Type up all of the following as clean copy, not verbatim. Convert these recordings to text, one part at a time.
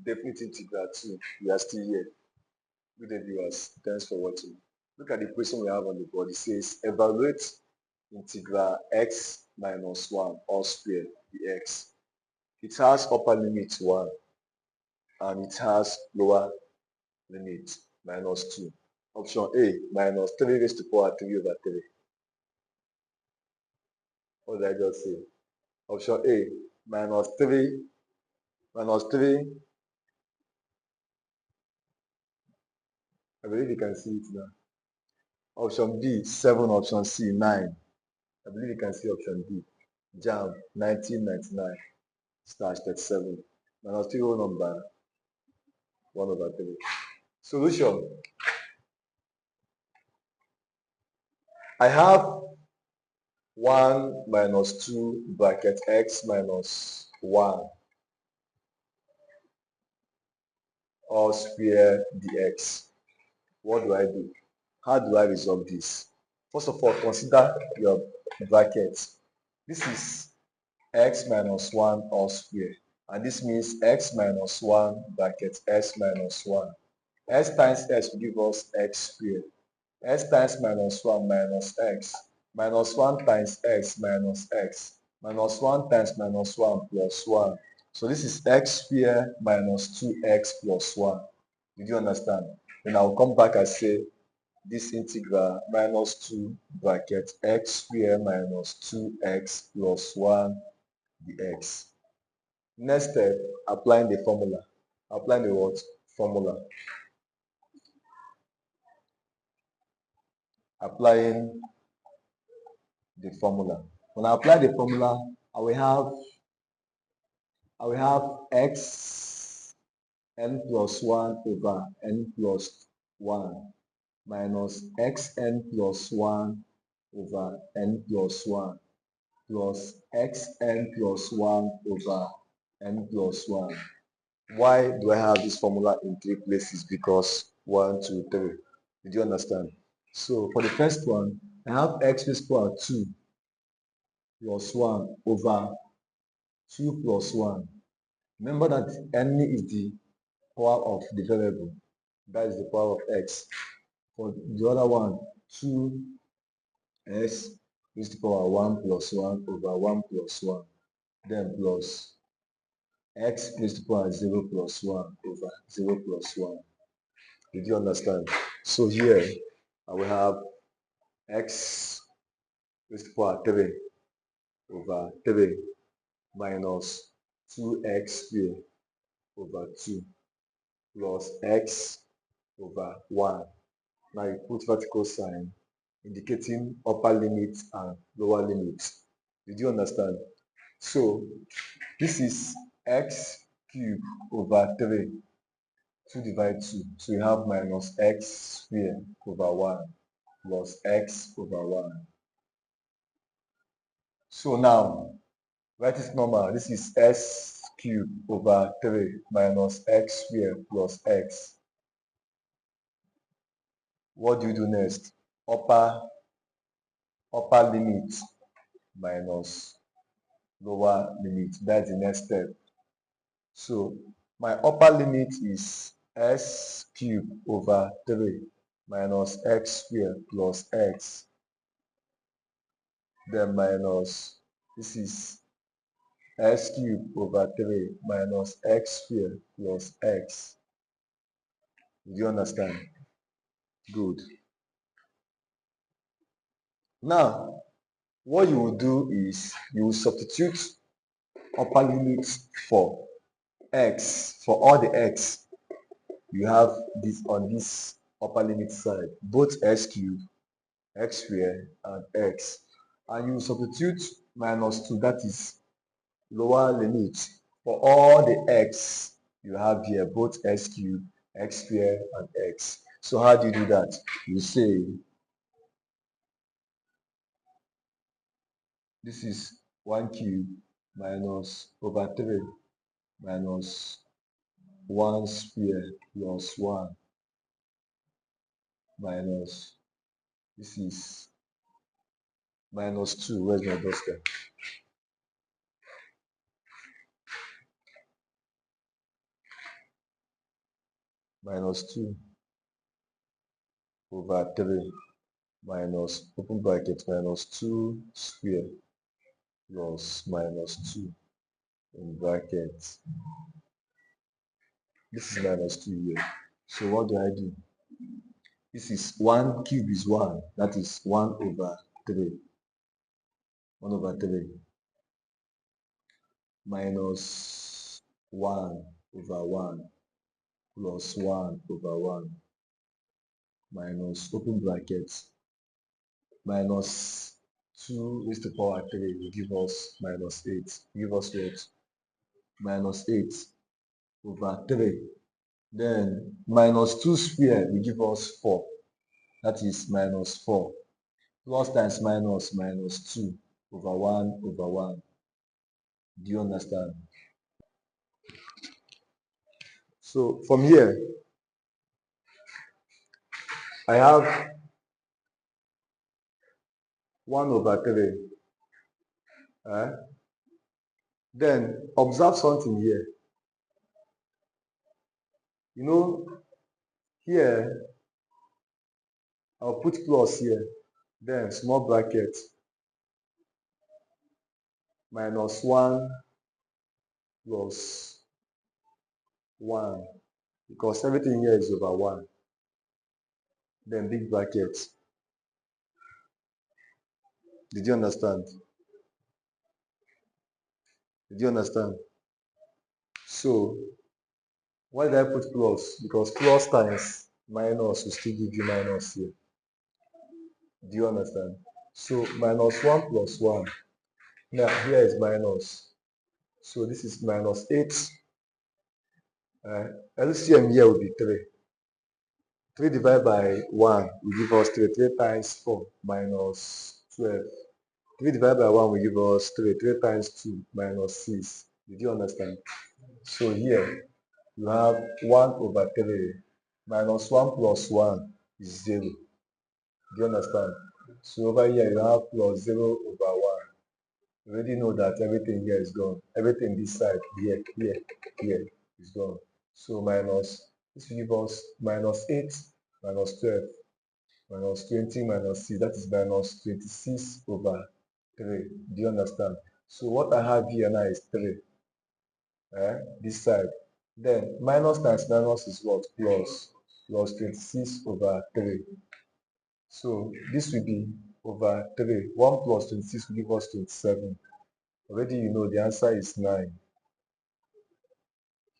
definite integral 2. We are still here. Good day, viewers. Thanks for watching. Look at the question we have on the board. It says evaluate integral x minus 1 all square dx. It has upper limit 1 and it has lower limit minus 2. Option A, minus 3 raised to power 3 over 3. What did I just say? Option A, minus 3, minus 3. I believe you can see it now. Option B, 7. Option C, 9. I believe you can see option D. JAMB 1999/37. Minus 3 whole number 1 over 3. Solution. I have 1 minus 2 bracket x minus 1 all square dx. What do I do? How do I resolve this? First of all, consider your brackets. This is x minus 1 all square, and this means x minus 1 bracket x minus 1. X times x will give us x squared. X times minus 1 minus x. Minus 1 times x minus x. Minus 1 times minus 1 plus 1. So this is x squared minus 2x plus 1. Did you understand? Then I'll come back and say this integral minus 2 bracket x squared minus 2x plus 1 dx. Next step, applying the formula. Applying the what? Formula. Applying the formula. When I apply the formula, I will have x n plus 1 over n plus 1 minus xn plus 1 over n plus 1 plus xn plus 1 over n plus 1. Why do I have this formula in 3 places? Because 1, 2, 3. Did you understand? So for the first one, I have x raised to power 2 plus 1 over 2 plus 1. Remember that n is the power of the variable. That is the power of x. For the other one, 2x raised to power 1 plus 1 over 1 plus 1. Then plus x raised to power 0 plus 1 over 0 plus 1. Did you understand? So here I will have x raised to power 3 over 3 minus 2x squared over 2 plus x over 1. Now you put vertical sign indicating upper limit and lower limit. Did you understand? So this is x cubed over 3, 2 divided 2. So you have minus x squared over 1 plus x over 1. So now, write it normal. This is x cubed over 3 minus x squared plus x. What do you do next? Upper limit minus lower limit. That's the next step. So my upper limit is x cubed over 3 minus x squared plus x. Then minus, this is x cubed over 3 minus x squared plus x. Do you understand? Good. Now, what you will do is you will substitute upper limit for x, for all the x you have this on this upper limit side, both x cubed, x squared, and x. And you will substitute minus 2, that is lower limit, for all the x you have here, both x cubed, x squared, and x. So how do you do that? You say this is 1 cube minus over 3 minus 1 square plus 1 minus, this is minus 2. Where's my duster? minus 2 over 3 minus open bracket minus 2 square plus minus 2 in bracket. This is minus 2 here. So what do I do? This is 1 cube is 1. That is 1 over 3. 1 over 3 minus 1 over 1 plus 1 over 1 minus open bracket minus 2 raised to power 3 will give us minus 8. Give us what? Minus 8 over 3. Then minus 2 square will give us 4. That is minus 4. Plus times minus minus 2 over 1 over 1. Do you understand? So from here, I have 1 over 3. Then observe something here. You know, here, I'll put plus here. Then small bracket minus 1 plus 1. Because everything here is over 1. Then big bracket. Did you understand? Did you understand? So, why did I put plus? Because plus times minus will still give you minus here. Do you understand? So, minus 1 plus 1. Now, here is minus. So, this is minus 8. LCM here will be 3. 3 divided by 1 will give us 3. 3 times 4 minus 12. 3 divided by 1 will give us 3. 3 times 2 minus 6. Did you understand? So here, you have 1 over 3 minus 1 plus 1 is 0. Do you understand? So over here, you have plus 0 over 1. You already know that everything here is gone. Everything this side, here, here is gone. So minus, this will give us minus 8 minus 12 minus 20 minus 6. That is minus 26 over 3. Do you understand? So what I have here now is 3. This side. Then minus times minus is what? Plus. Plus 26 over 3. So this will be over 3. 1 plus 26 will give us 27. Already you know the answer is 9.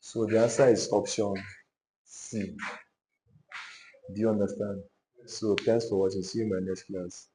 So the answer is option C. Do you understand? So thanks for watching. See you in my next class.